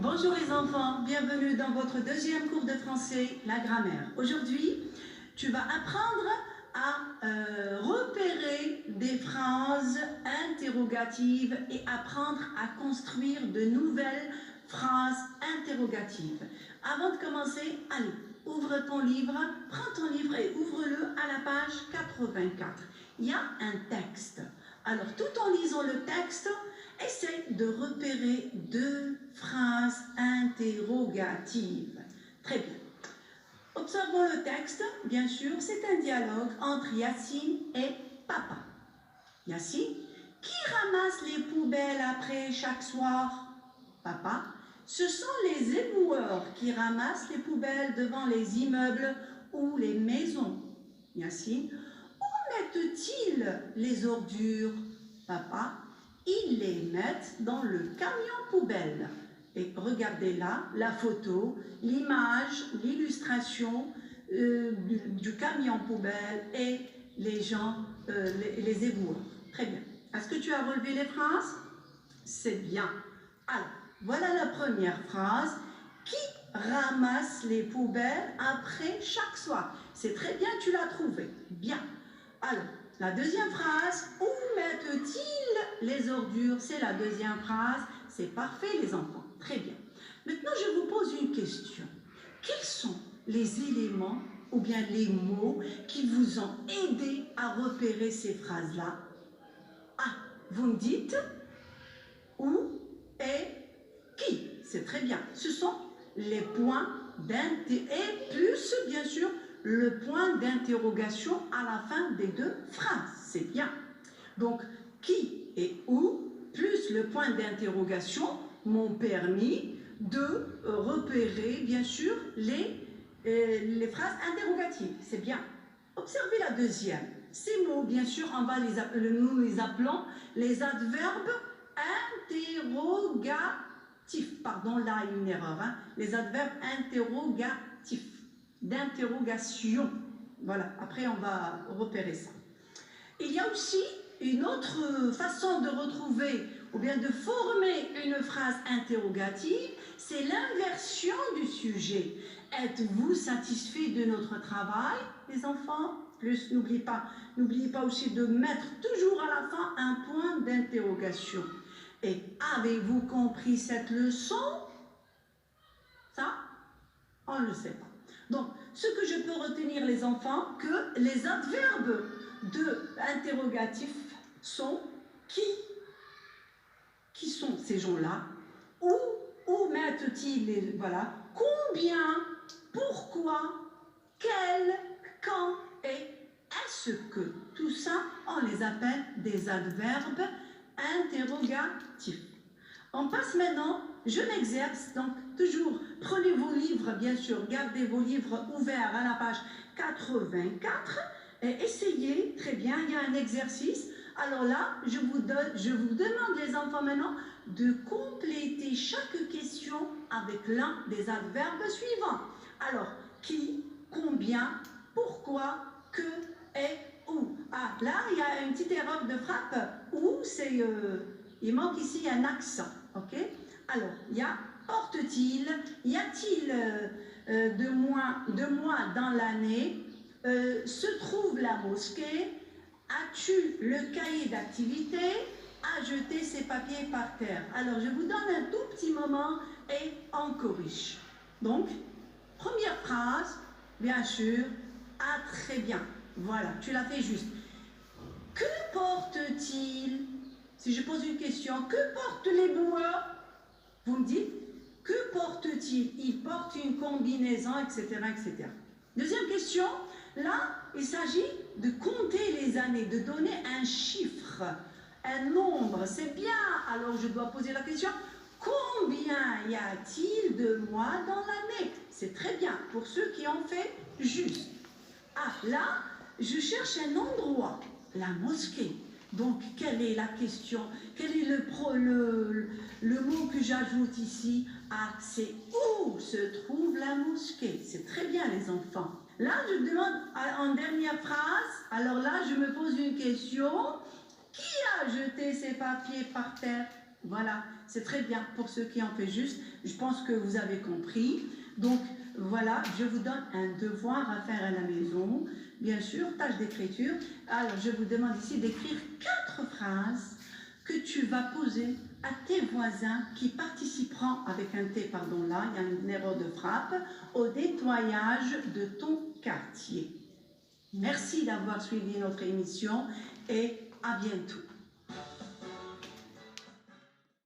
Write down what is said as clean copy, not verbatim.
Bonjour les enfants, bienvenue dans votre deuxième cours de français, la grammaire. Aujourd'hui, tu vas apprendre à repérer des phrases interrogatives et apprendre à construire de nouvelles phrases interrogatives. Avant de commencer, allez, ouvre ton livre, prends ton livre et ouvre-le à la page 84. Il y a un texte. Alors, tout en lisant le texte, essaie de repérer deux phrases interrogatives. Très bien. Observons le texte. Bien sûr, c'est un dialogue entre Yacine et papa. Yacine, qui ramasse les poubelles après chaque soir? Papa, ce sont les éboueurs qui ramassent les poubelles devant les immeubles ou les maisons. Yacine, où mettent-ils les ordures? Papa, ils les mettent dans le camion poubelle. Et regardez là, la photo, l'image, l'illustration du camion poubelle et les gens, les éboueurs. Très bien. Est-ce que tu as relevé les phrases? C'est bien. Alors, voilà la première phrase. Qui ramasse les poubelles après chaque soir? C'est très bien, tu l'as trouvé. Bien. Alors, la deuxième phrase, où mettent-ils les ordures? C'est la deuxième phrase. C'est parfait, les enfants. Très bien. Maintenant, je vous pose une question. Quels sont les éléments ou bien les mots qui vous ont aidé à repérer ces phrases-là? Ah, vous me dites où et qui. C'est très bien. Ce sont les points d'interrogation et plus, bien sûr, le point d'interrogation à la fin des deux phrases. C'est bien. Donc, qui et où, plus le point d'interrogation, m'ont permis de repérer, bien sûr, les phrases interrogatives. C'est bien. Observez la deuxième. Ces mots, bien sûr, nous les appelons les adverbes interrogatifs. Pardon, là, il y a une erreur. Hein. Les adverbes interrogatifs. D'interrogation. Voilà, après on va repérer ça. Il y a aussi une autre façon de retrouver ou bien de former une phrase interrogative, c'est l'inversion du sujet. Êtes-vous satisfait de notre travail, les enfants? Plus, n'oubliez pas aussi de mettre toujours à la fin un point d'interrogation. Et avez-vous compris cette leçon? Ça, on ne le sait pas. Donc, ce que je peux retenir, les enfants, que les adverbes interrogatifs sont qui sont ces gens-là, où mettent-ils les, voilà, combien, pourquoi, quel, quand et est-ce que. Tout ça, on les appelle des adverbes interrogatifs. On passe maintenant, je m'exerce, donc toujours prenez vos livres, bien sûr, gardez vos livres ouverts à la page 84 et essayez, très bien, il y a un exercice. Alors là, je vous demande les enfants maintenant de compléter chaque question avec l'un des adverbes suivants. Alors, qui, combien, pourquoi, que et où. Ah, là, il y a une petite erreur de frappe. Où, c'est... il manque ici un accent. Ok? Alors, il y a porte-t-il, y a-t-il deux mois dans l'année, se trouve la mosquée, as-tu le cahier d'activité, a jeté ses papiers par terre. Alors, je vous donne un tout petit moment et on corrige. Donc, première phrase, bien sûr, ah très bien, voilà, tu l'as fait juste. Que porte-t-il? Si je pose une question, que portent les boueurs? Vous me dites, que porte-t-il? Il porte une combinaison, etc., etc. Deuxième question, là, il s'agit de compter les années, de donner un chiffre, un nombre. C'est bien, alors je dois poser la question, combien y a-t-il de mois dans l'année? C'est très bien, pour ceux qui ont fait juste. Ah, là, je cherche un endroit, la mosquée. Donc, quelle est la question? Quel est le mot que j'ajoute ici? Ah, c'est où se trouve la mosquée? C'est très bien, les enfants. Là, je demande en dernière phrase, alors là, je me pose une question. Qui a jeté ses papiers par terre? Voilà, c'est très bien pour ceux qui ont fait juste. Je pense que vous avez compris. Donc, voilà, je vous donne un devoir à faire à la maison. Bien sûr, tâche d'écriture. Alors, je vous demande ici d'écrire 4 phrases que tu vas poser à tes voisins qui participeront, avec un T, pardon, là, il y a une erreur de frappe, au nettoyage de ton quartier. Merci d'avoir suivi notre émission et à bientôt.